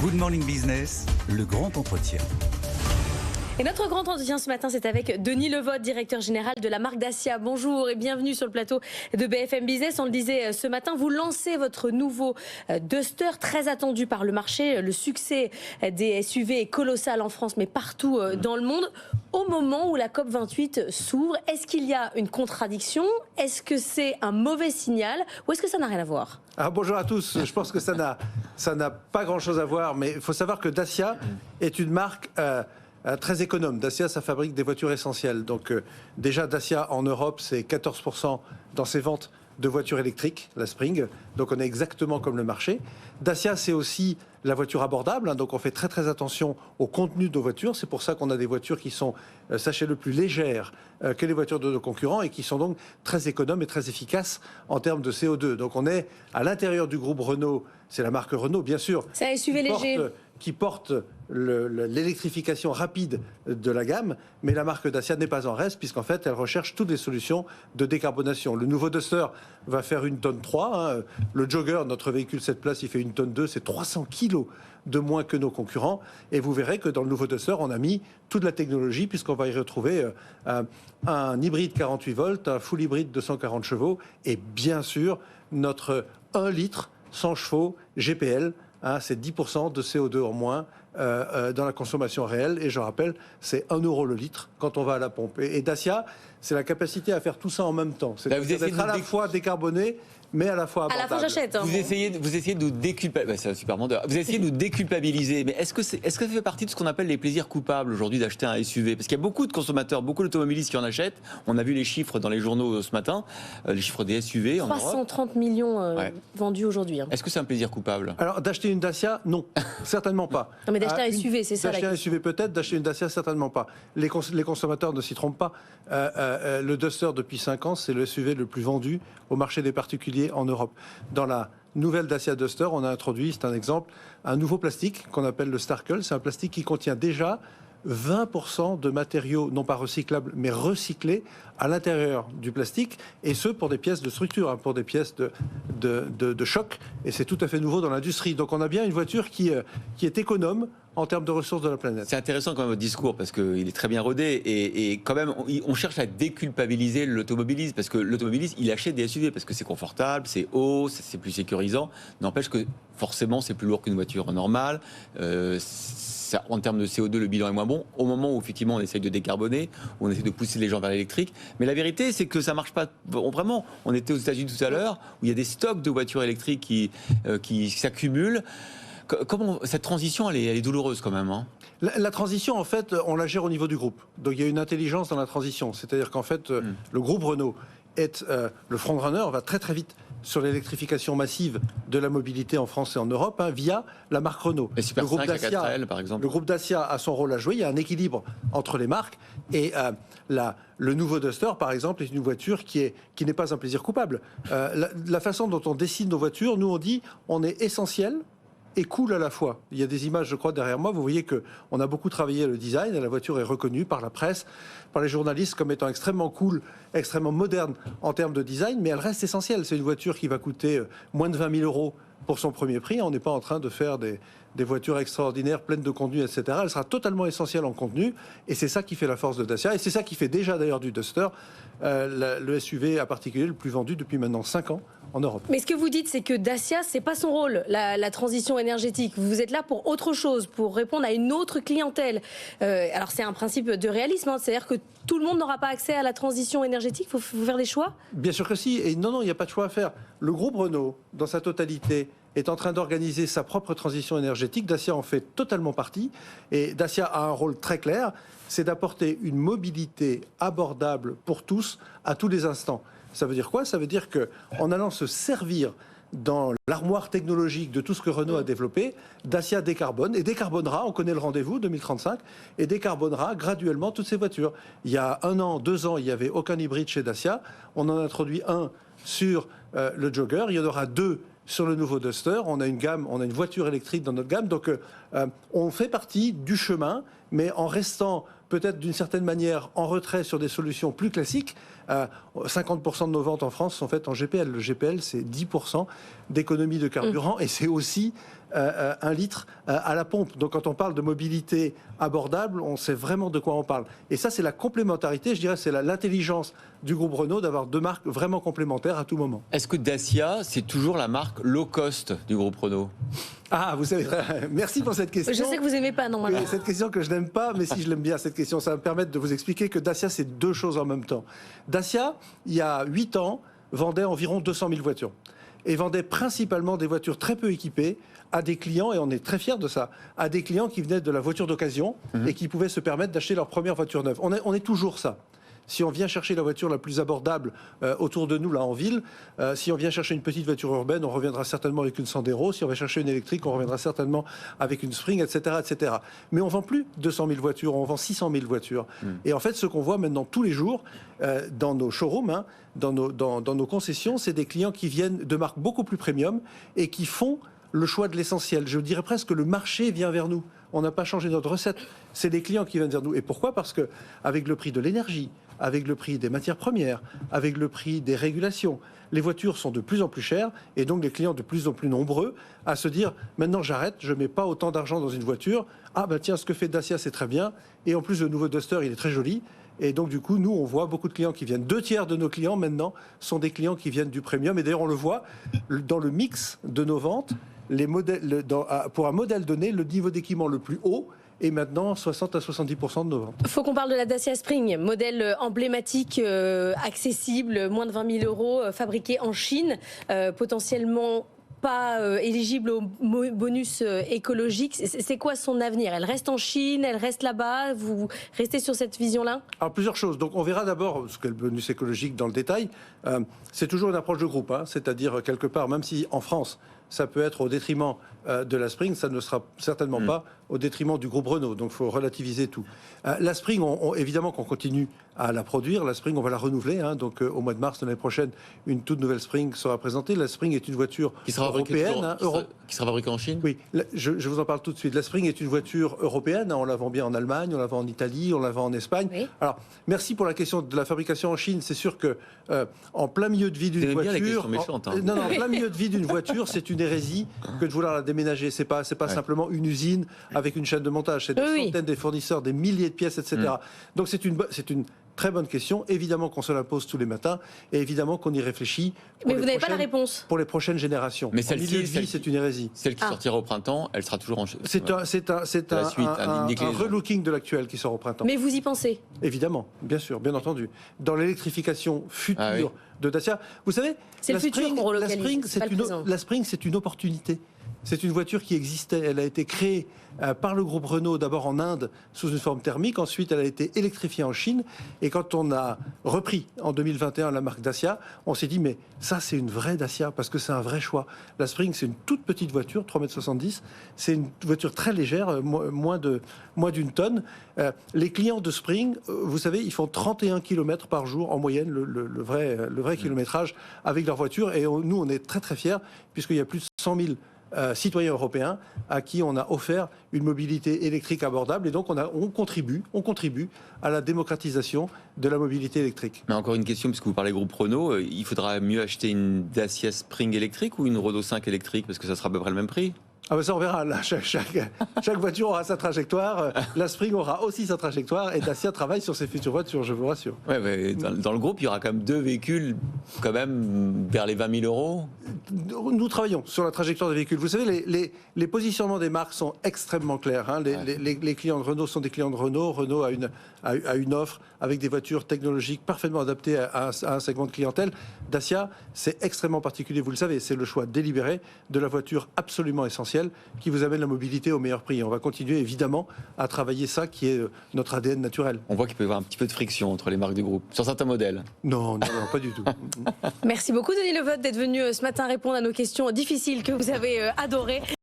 Good Morning Business, le grand entretien. Et notre grand entretien ce matin, c'est avec Denis Levotte, directeur général de la marque Dacia. Bonjour et bienvenue sur le plateau de BFM Business. On le disait ce matin, vous lancez votre nouveau Duster, très attendu par le marché. Le succès des SUV est colossal en France, mais partout dans le monde. Au moment où la COP28 s'ouvre, est-ce qu'il y a une contradiction? Est-ce que c'est un mauvais signal? Ou est-ce que ça n'a rien à voir? Alors bonjour à tous, je pense que ça n'a pas grand-chose à voir, mais il faut savoir que Dacia est une marque très économe. Dacia, ça fabrique des voitures essentielles. Donc déjà, Dacia en Europe, c'est 14% dans ses ventes de voitures électriques, la Spring. Donc on est exactement comme le marché. Dacia, c'est aussi la voiture abordable. Donc on fait très très attention au contenu de nos voitures. C'est pour ça qu'on a des voitures qui sont, sachez-le, plus légères que les voitures de nos concurrents et qui sont donc très économes et très efficaces en termes de CO2. Donc on est à l'intérieur du groupe Renault. C'est la marque Renault, bien sûr. C'est un SUV léger. Qui porte l'électrification rapide de la gamme, mais la marque Dacia n'est pas en reste, puisqu'en fait, elle recherche toutes les solutions de décarbonation. Le nouveau Duster va faire 1,3 tonne. Le Jogger, notre véhicule 7 places, il fait 1,2 tonne. C'est 300 kilos de moins que nos concurrents. Et vous verrez que dans le nouveau Duster, on a mis toute la technologie, puisqu'on va y retrouver un hybride 48 volts, un full hybride de 140 chevaux, et bien sûr, notre 1 litre 100 chevaux GPL. C'est 10% de CO2 en moins dans la consommation réelle. Et je rappelle, c'est 1 euro le litre quand on va à la pompe. Et Dacia, c'est la capacité à faire tout ça en même temps. C'est d'être à la fois décarboné, mais à la fois abordable. À la fois j'achète. Vous essayez de nous déculpabiliser. C'est un super vendeur. Vous essayez de nous déculpabiliser. Mais est-ce que ça fait partie de ce qu'on appelle les plaisirs coupables aujourd'hui d'acheter un SUV? Parce qu'il y a beaucoup de consommateurs, beaucoup d'automobilistes qui en achètent. On a vu les chiffres dans les journaux ce matin, les chiffres des SUV en Europe. 330 millions vendus aujourd'hui. Est-ce que c'est un plaisir coupable? Alors, d'acheter une Dacia, non, certainement pas. Non, mais d'acheter un SUV, c'est ça la question. D'acheter un SUV peut-être, d'acheter une Dacia, certainement pas. Les consommateurs ne s'y trompent pas. Le Duster, depuis 5 ans, c'est le SUV le plus vendu au marché des particuliers en Europe. Dans la nouvelle Dacia Duster, on a introduit, c'est un exemple, un nouveau plastique qu'on appelle le Starkle. C'est un plastique qui contient déjà 20% de matériaux non pas recyclables mais recyclés à l'intérieur du plastique, et ce pour des pièces de structure, pour des pièces de choc, et c'est tout à fait nouveau dans l'industrie. Donc on a bien une voiture qui est économe en termes de ressources de la planète. C'est intéressant quand même votre discours, parce qu'il est très bien rodé, et quand même on cherche à déculpabiliser l'automobiliste, parce que l'automobiliste il achète des SUV parce que c'est confortable, c'est haut, c'est plus sécurisant. N'empêche que forcément c'est plus lourd qu'une voiture normale. En termes de CO2, le bilan est moins bon. Au moment où effectivement on essaye de décarboner, on essaye de pousser les gens vers l'électrique. Mais la vérité, c'est que ça marche pas vraiment. On était aux États-Unis tout à l'heure, où il y a des stocks de voitures électriques qui s'accumulent. Comment cette transition, elle est douloureuse quand même, hein? La transition, en fait, on la gère au niveau du groupe. Donc il y a une intelligence dans la transition. C'est-à-dire qu'en fait, le groupe Renault est le frontrunner, va très très vite sur l'électrification massive de la mobilité en France et en Europe, via la marque Renault. Le groupe Dacia, par exemple. Le groupe Dacia a son rôle à jouer. Il y a un équilibre entre les marques, et le nouveau Duster, par exemple, est une voiture qui n'est pas un plaisir coupable. La façon dont on dessine nos voitures, nous on dit on est essentiel et cool à la fois. Il y a des images, je crois, derrière moi. Vous voyez qu'on a beaucoup travaillé le design, et la voiture est reconnue par la presse, par les journalistes comme étant extrêmement cool, extrêmement moderne en termes de design, mais elle reste essentielle. C'est une voiture qui va coûter moins de 20 000 euros pour son premier prix. On n'est pas en train de faire des voitures extraordinaires, pleines de contenu, etc. Elle sera totalement essentielle en contenu, et c'est ça qui fait la force de Dacia, et c'est ça qui fait déjà d'ailleurs du Duster le SUV à particulier le plus vendu depuis maintenant 5 ans en Europe. Mais ce que vous dites, c'est que Dacia, c'est pas son rôle, la transition énergétique. Vous êtes là pour autre chose, pour répondre à une autre clientèle. Alors c'est un principe de réalisme, c'est-à-dire que tout le monde n'aura pas accès à la transition énergétique. Il faut faire des choix. Bien sûr que si. Et non, il n'y a pas de choix à faire. Le groupe Renault, dans sa totalité, est en train d'organiser sa propre transition énergétique. Dacia en fait totalement partie. Et Dacia a un rôle très clair, c'est d'apporter une mobilité abordable pour tous, à tous les instants. Ça veut dire quoi? Ça veut dire qu'en allant se servir dans l'armoire technologique de tout ce que Renault a développé, Dacia décarbone, et décarbonera, on connaît le rendez-vous, 2035, et décarbonera graduellement toutes ces voitures. Il y a 1 an, 2 ans, il n'y avait aucun hybride chez Dacia. On en a introduit un sur le Jogger. Il y en aura 2 sur le nouveau Duster. On a une voiture électrique dans notre gamme. Donc on fait partie du chemin mais en restant peut-être d'une certaine manière en retrait sur des solutions plus classiques. 50% de nos ventes en France sont faites en GPL. Le GPL, c'est 10% d'économie de carburant et c'est aussi 1 litre à la pompe. Donc quand on parle de mobilité abordable, on sait vraiment de quoi on parle. Et ça, c'est la complémentarité, je dirais, c'est l'intelligence du groupe Renault d'avoir 2 marques vraiment complémentaires à tout moment. Est-ce que Dacia, c'est toujours la marque low cost du groupe Renault ? Ah, vous savez, merci pour cette question. Je sais que vous n'aimez pas, normalement. Oui, cette question que je n'aime pas, mais si je l'aime bien, cette question, ça va me permettre de vous expliquer que Dacia, c'est 2 choses en même temps. Dacia, il y a 8 ans, vendait environ 200 000 voitures. Et vendait principalement des voitures très peu équipées à des clients, et on est très fiers de ça, à des clients qui venaient de la voiture d'occasion et qui pouvaient se permettre d'acheter leur première voiture neuve. On est toujours ça. Si on vient chercher la voiture la plus abordable autour de nous, là, en ville, si on vient chercher une petite voiture urbaine, on reviendra certainement avec une Sandero. Si on va chercher une électrique, on reviendra certainement avec une Spring, etc., etc. Mais on ne vend plus 200 000 voitures, on vend 600 000 voitures. Et en fait, ce qu'on voit maintenant tous les jours dans nos showrooms, dans nos concessions, c'est des clients qui viennent de marques beaucoup plus premium et qui font le choix de l'essentiel. Je dirais presque que le marché vient vers nous. On n'a pas changé notre recette. C'est les clients qui viennent vers nous. Et pourquoi ? Parce qu'avec le prix de l'énergie, avec le prix des matières premières, avec le prix des régulations, les voitures sont de plus en plus chères et donc les clients de plus en plus nombreux à se dire maintenant j'arrête, je ne mets pas autant d'argent dans une voiture. Ah bah tiens, ce que fait Dacia c'est très bien et en plus le nouveau Duster il est très joli. Et donc du coup nous on voit beaucoup de clients qui viennent. 2 tiers de nos clients maintenant sont des clients qui viennent du premium et d'ailleurs on le voit dans le mix de nos ventes. Les modèles, pour un modèle donné, le niveau d'équipement le plus haut est maintenant 60 à 70% de nos ventes. Il faut qu'on parle de la Dacia Spring, modèle emblématique, accessible, moins de 20 000 euros, fabriqué en Chine, potentiellement pas éligible au bonus écologique. C'est quoi son avenir ? Elle reste en Chine, elle reste là-bas ? Vous restez sur cette vision-là ? Alors plusieurs choses. Donc on verra d'abord ce qu'est le bonus écologique dans le détail. C'est toujours une approche de groupe, c'est-à-dire quelque part, même si en France, ça peut être au détriment de la Spring, ça ne sera certainement pas au détriment du groupe Renault. Donc il faut relativiser tout. La Spring, évidemment qu'on continue à la produire. La Spring, on va la renouveler. Donc au mois de mars de l'année prochaine, une toute nouvelle Spring sera présentée. La Spring est une voiture qui sera européenne. Qui sera fabriquée en Chine ? Oui, je vous en parle tout de suite. La Spring est une voiture européenne. On la vend bien en Allemagne, on la vend en Italie, on la vend en Espagne. Oui. Alors, merci pour la question de la fabrication en Chine. C'est sûr que en plein milieu de vie d'une voiture, en plein milieu de vie d'une voiture, c'est une hérésie que de vouloir la déménager. C'est pas simplement une usine avec une chaîne de montage. C'est des centaines de fournisseurs, des milliers de pièces, etc. Donc c'est une très bonne question. Évidemment qu'on se la pose tous les matins et évidemment qu'on y réfléchit. Mais vous n'avez pas la réponse. Pour les prochaines générations. Mais celle-ci, milieu de vie, c'est une hérésie. Celle qui sortira au printemps, elle sera toujours en Chine. C'est un relooking de l'actuel qui sort au printemps. Mais vous y pensez ? Évidemment, bien sûr, bien entendu. Dans l'électrification future de Dacia, vous savez, c'est le futur qu'on relocalise. La Spring, c'est une opportunité. C'est une voiture qui existait. Elle a été créée par le groupe Renault, d'abord en Inde, sous une forme thermique. Ensuite, elle a été électrifiée en Chine. Et quand on a repris en 2021 la marque Dacia, on s'est dit, mais ça, c'est une vraie Dacia, parce que c'est un vrai choix. La Spring, c'est une toute petite voiture, 3,70 m. C'est une voiture très légère, moins d'une tonne. Les clients de Spring, vous savez, ils font 31 km par jour en moyenne, le vrai kilométrage avec leur voiture. Et nous, on est très, très fiers, puisqu'il y a plus de 100 000 citoyens européens à qui on a offert une mobilité électrique abordable et donc on contribue à la démocratisation de la mobilité électrique. Mais encore une question, puisque vous parlez groupe Renault, il faudra mieux acheter une Dacia Spring électrique ou une Renault 5 électrique parce que ça sera à peu près le même prix ? Ah ben ça on verra, là, chaque voiture aura sa trajectoire, la Spring aura aussi sa trajectoire et Dacia travaille sur ses futures voitures, je vous rassure. Ouais, mais dans le groupe, il y aura quand même 2 véhicules quand même vers les 20 000 euros. Nous travaillons sur la trajectoire des véhicules. Vous savez, les positionnements des marques sont extrêmement clairs. Les clients de Renault sont des clients de Renault. Renault a une offre avec des voitures technologiques parfaitement adaptées à un segment de clientèle. Dacia, c'est extrêmement particulier, vous le savez, c'est le choix délibéré de la voiture absolument essentielle qui vous amène la mobilité au meilleur prix. On va continuer évidemment à travailler ça qui est notre ADN naturel. On voit qu'il peut y avoir un petit peu de friction entre les marques du groupe, sur certains modèles. Non, pas du tout. Merci beaucoup Denis Le Vot d'être venu ce matin répondre à nos questions difficiles que vous avez adorées.